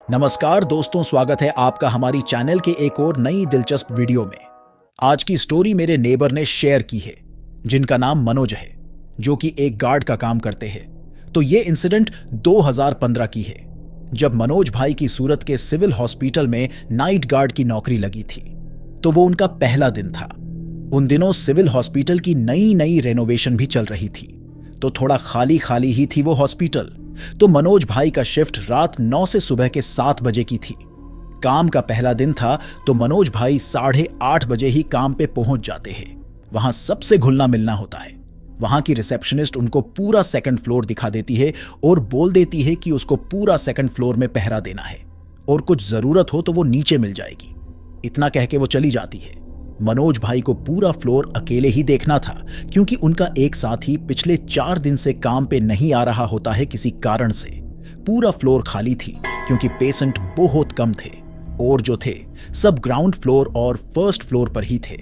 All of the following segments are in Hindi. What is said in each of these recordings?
नमस्कार दोस्तों, स्वागत है आपका हमारी चैनल के एक और नई दिलचस्प वीडियो में। आज की स्टोरी मेरे नेबर ने शेयर की है, जिनका नाम मनोज है, जो कि एक गार्ड का काम करते हैं। तो ये इंसिडेंट 2015 की है, जब मनोज भाई की सूरत के सिविल हॉस्पिटल में नाइट गार्ड की नौकरी लगी थी। तो वो उनका पहला दिन था। उन दिनों सिविल हॉस्पिटल की नई नई रेनोवेशन भी चल रही थी, तो थोड़ा खाली खाली ही थी वो हॉस्पिटल। तो मनोज भाई का शिफ्ट रात 9 से सुबह के 7 बजे की थी। काम का पहला दिन था, तो मनोज भाई 8:30 बजे ही काम पे पहुंच जाते हैं। वहां सबसे घुलना मिलना होता है। वहां की रिसेप्शनिस्ट उनको पूरा सेकंड फ्लोर दिखा देती है और बोल देती है कि उसको पूरा सेकंड फ्लोर में पहरा देना है और कुछ जरूरत हो तो वो नीचे मिल जाएगी। इतना कह के वो चली जाती है। मनोज भाई को पूरा फ्लोर अकेले ही देखना था, क्योंकि उनका एक साथी पिछले 4 दिन से काम पे नहीं आ रहा होता है किसी कारण से। पूरा फ्लोर खाली थी, क्योंकि पेशेंट बहुत कम थे और जो थे सब ग्राउंड फ्लोर और फर्स्ट फ्लोर पर ही थे।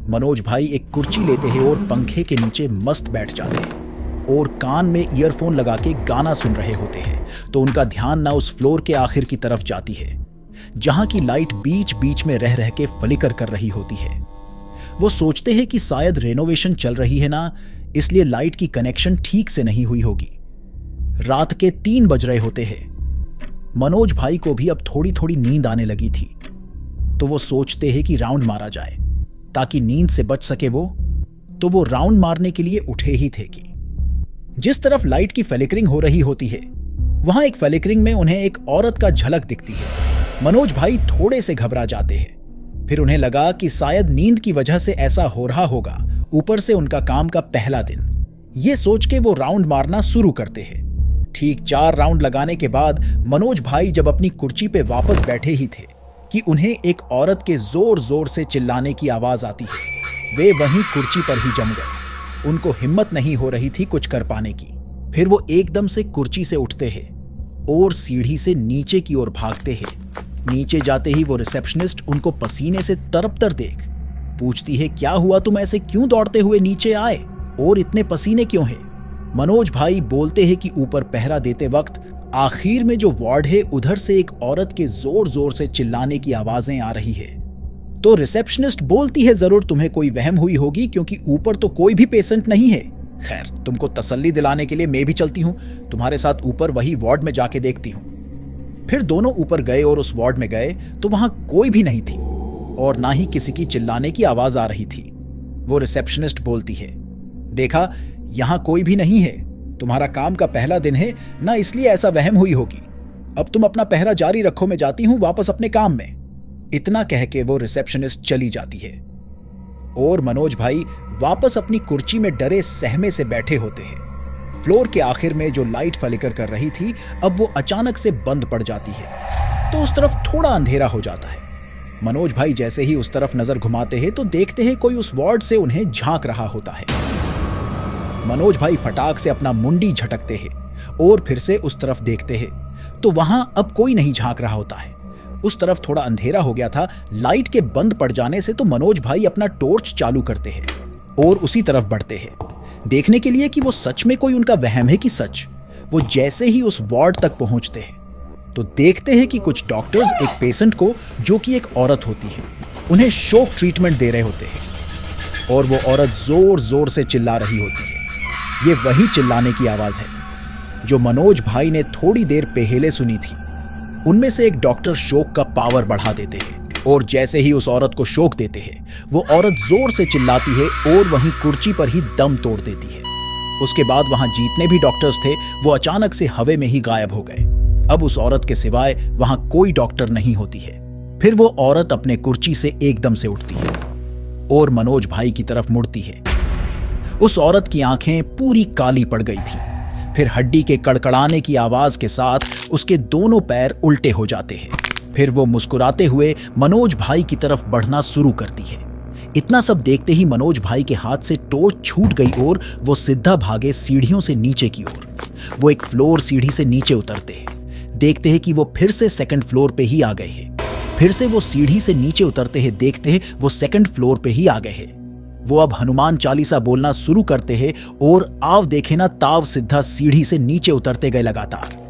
मनोज भाई एक कुर्सी लेते हैं और पंखे के नीचे मस्त बैठ जाते हैं और कान में ईयरफोन लगा के गाना सुन रहे होते हैं। तो उनका ध्यान ना उस फ्लोर के आखिर की तरफ जाती है, जहां की लाइट बीच बीच में रह के फ्लिकर कर रही होती है। वो सोचते हैं कि शायद रेनोवेशन चल रही है ना, इसलिए लाइट की कनेक्शन ठीक से नहीं हुई होगी। रात के 3 बज रहे होते हैं। मनोज भाई को भी अब थोड़ी थोड़ी नींद आने लगी थी, तो वो सोचते हैं कि राउंड मारा जाए ताकि नींद से बच सके वो। तो वो राउंड मारने के लिए उठे ही थे कि जिस तरफ लाइट की फ्लिकरिंग हो रही होती है, वहां एक फ्लिकरिंग में उन्हें एक औरत का झलक दिखती है। मनोज भाई थोड़े से घबरा जाते हैं। फिर उन्हें लगा कि शायद नींद की वजह से ऐसा हो रहा होगा, ऊपर से उनका काम का पहला दिन। ये सोच के वो राउंड मारना शुरू करते हैं। ठीक 4 राउंड लगाने के बाद मनोज भाई जब अपनी कुर्सी पे वापस बैठे ही थे कि उन्हें एक औरत के जोर जोर से चिल्लाने की आवाज आती है। वे वहीं कुर्सी पर ही जम गए। उनको हिम्मत नहीं हो रही थी कुछ कर पाने की। फिर वो एकदम से कुर्सी से उठते हैं और सीढ़ी से नीचे की ओर भागते हैं। नीचे जाते ही वो रिसेप्शनिस्ट उनको पसीने से तरबतर देख पूछती है, क्या हुआ, तुम ऐसे क्यों दौड़ते हुए नीचे आए और इतने पसीने क्यों हैं? मनोज भाई बोलते हैं कि ऊपर पहरा देते वक्त आखिर में जो वार्ड है, उधर से एक औरत के जोर जोर से चिल्लाने की आवाजें आ रही है। तो रिसेप्शनिस्ट बोलती है, जरूर तुम्हें कोई वहम हुई होगी, क्योंकि ऊपर तो कोई भी पेशेंट नहीं है। खैर, तुमको तसल्ली दिलाने के लिए मैं भी चलती हूं, तुम्हारे साथ ऊपर वही वार्ड में जाके देखती हूं। फिर दोनों ऊपर गए और उस वार्ड में गए तो वहां कोई भी नहीं थी और ना ही किसी की चिल्लाने की आवाज आ रही थी। वो रिसेप्शनिस्ट बोलती है, देखा, यहां कोई भी नहीं है, तुम्हारा काम का पहला दिन है ना, इसलिए ऐसा वहम हुई होगी। अब तुम अपना पहरा जारी रखो, मैं जाती हूं वापस अपने काम में। इतना कह के वो रिसेप्शनिस्ट चली जाती है और मनोज भाई वापस अपनी कुर्सी में डरे सहमे से बैठे होते हैं। फ्लोर के आखिर में जो लाइट फ्लिकर कर रही थी, अब वो अचानक से बंद पड़ जाती है, तो उस तरफ थोड़ा अंधेरा हो जाता है। मनोज भाई जैसे ही उस तरफ नजर घुमाते हैं तो देखते हैं कोई उस वार्ड से उन्हें झांक रहा होता है। मनोज भाई फटाक से अपना मुंडी झटकते हैं और फिर से उस तरफ देखते हैं, तो वहां अब कोई नहीं झांक रहा होता है। उस तरफ थोड़ा अंधेरा हो गया था। लाइट के बंद पड़ जाने से तो मनोज भाई अपना टॉर्च चालू करते हैं और उसी तरफ बढ़ते हैं, देखने के लिए कि वो सच में कोई उनका वहम है कि सच। वो जैसे ही उस वार्ड तक पहुंचते हैं तो देखते हैं कि कुछ डॉक्टर्स एक पेशेंट को, जो कि एक औरत होती है, उन्हें शॉक ट्रीटमेंट दे रहे होते हैं और वो औरत जोर जोर से चिल्ला रही होती है। ये वही चिल्लाने की आवाज है जो मनोज भाई ने थोड़ी देर पहले सुनी थी। उनमें से एक डॉक्टर शॉक का पावर बढ़ा देते हैं और जैसे ही उस औरत को शॉक देते हैं, वो औरत जोर से चिल्लाती है और वहीं कुर्सी पर ही दम तोड़ देती है। उसके बाद वहां जितने भी डॉक्टर्स थे, वो अचानक से हवा में ही गायब हो गए। अब उस औरत के सिवाय वहां कोई डॉक्टर नहीं होती है। फिर वो औरत अपने कुर्सी से एकदम से उठती है और मनोज भाई की तरफ मुड़ती है। उस औरत की आंखें पूरी काली पड़ गई थी। फिर हड्डी के कड़कड़ाने की आवाज के साथ उसके दोनों पैर उल्टे हो जाते हैं। फिर वो मुस्कुराते हुए मनोज भाई की तरफ बढ़ना शुरू करती है। इतना सब देखते ही मनोज भाई के हाथ से टॉर्च छूट गई और वो सीधा भागे सीढ़ियों से नीचे की ओर। वो एक फ्लोर सीढ़ी से नीचे उतरते हैं। देखते हैं कि वो फिर से सेकंड फ्लोर पे ही आ गए हैं। फिर से वो सीढ़ी से नीचे उतरते हैं, देखते हैं वो सेकंड फ्लोर पे ही आ गए हैं। वो अब हनुमान चालीसा बोलना शुरू करते हैं और आव देखे ना ताव सीधा सीढ़ी से नीचे उतरते गए लगातार।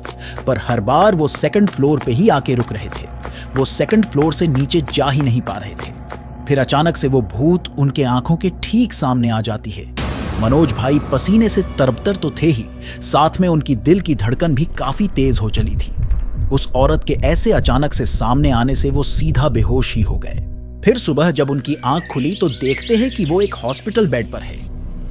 पर हर बार वो सेकंड फ्लोर पे ही आके रुक रहे थे। वो सेकंड फ्लोर से नीचे जा ही नहीं पा रहे थे। फिर अचानक से वो भूत उनके आंखों के ठीक सामने आ जाती है। मनोज भाई पसीने से तरबतर तो थे ही, साथ में उनकी दिल की धड़कन भी काफी तेज हो चली थी। उस औरत के ऐसे अचानक से सामने आने से वो सीधा बेहोश ही हो गए। फिर सुबह जब उनकी आंख खुली तो देखते हैं कि वो एक हॉस्पिटल बेड पर है।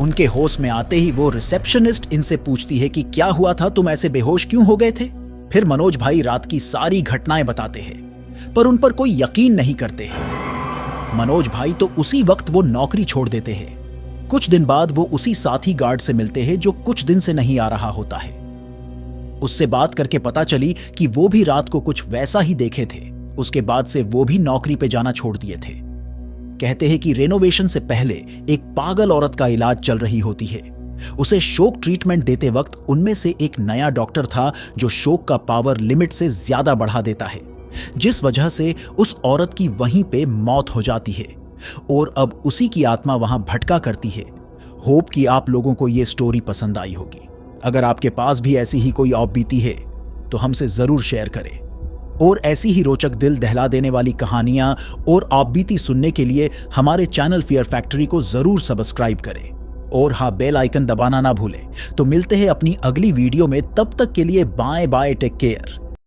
उनके होश में आते ही वो रिसेप्शनिस्ट इनसे पूछती है कि क्या हुआ था, तुम ऐसे बेहोश क्यों हो गए थे। फिर मनोज भाई रात की सारी घटनाएं बताते हैं, पर उन पर कोई यकीन नहीं करते हैं। मनोज भाई तो उसी वक्त वो नौकरी छोड़ देते हैं। कुछ दिन बाद वो उसी साथी गार्ड से मिलते हैं जो कुछ दिन से नहीं आ रहा होता है। उससे बात करके पता चली कि वो भी रात को कुछ वैसा ही देखे थे। उसके बाद से वो भी नौकरी पे जाना छोड़ दिए थे। कहते हैं कि रेनोवेशन से पहले एक पागल औरत का इलाज चल रही होती है। उसे शोक ट्रीटमेंट देते वक्त उनमें से एक नया डॉक्टर था जो शोक का पावर लिमिट से ज्यादा बढ़ा देता है, जिस वजह से उस औरत की वहीं पे मौत हो जाती है और अब उसी की आत्मा वहां भटका करती है। होप कि आप लोगों को ये स्टोरी पसंद आई होगी। अगर आपके पास भी ऐसी ही कोई ऑफ बीती है तो हमसे जरूर शेयर करें। और ऐसी ही रोचक दिल दहला देने वाली कहानियां और ऑफबीती सुनने के लिए हमारे चैनल फियर फैक्ट्री को जरूर सब्सक्राइब करें और हाँ, बेल आइकन दबाना ना भूलें। तो मिलते हैं अपनी अगली वीडियो में, तब तक के लिए बाय बाय, टेक केयर।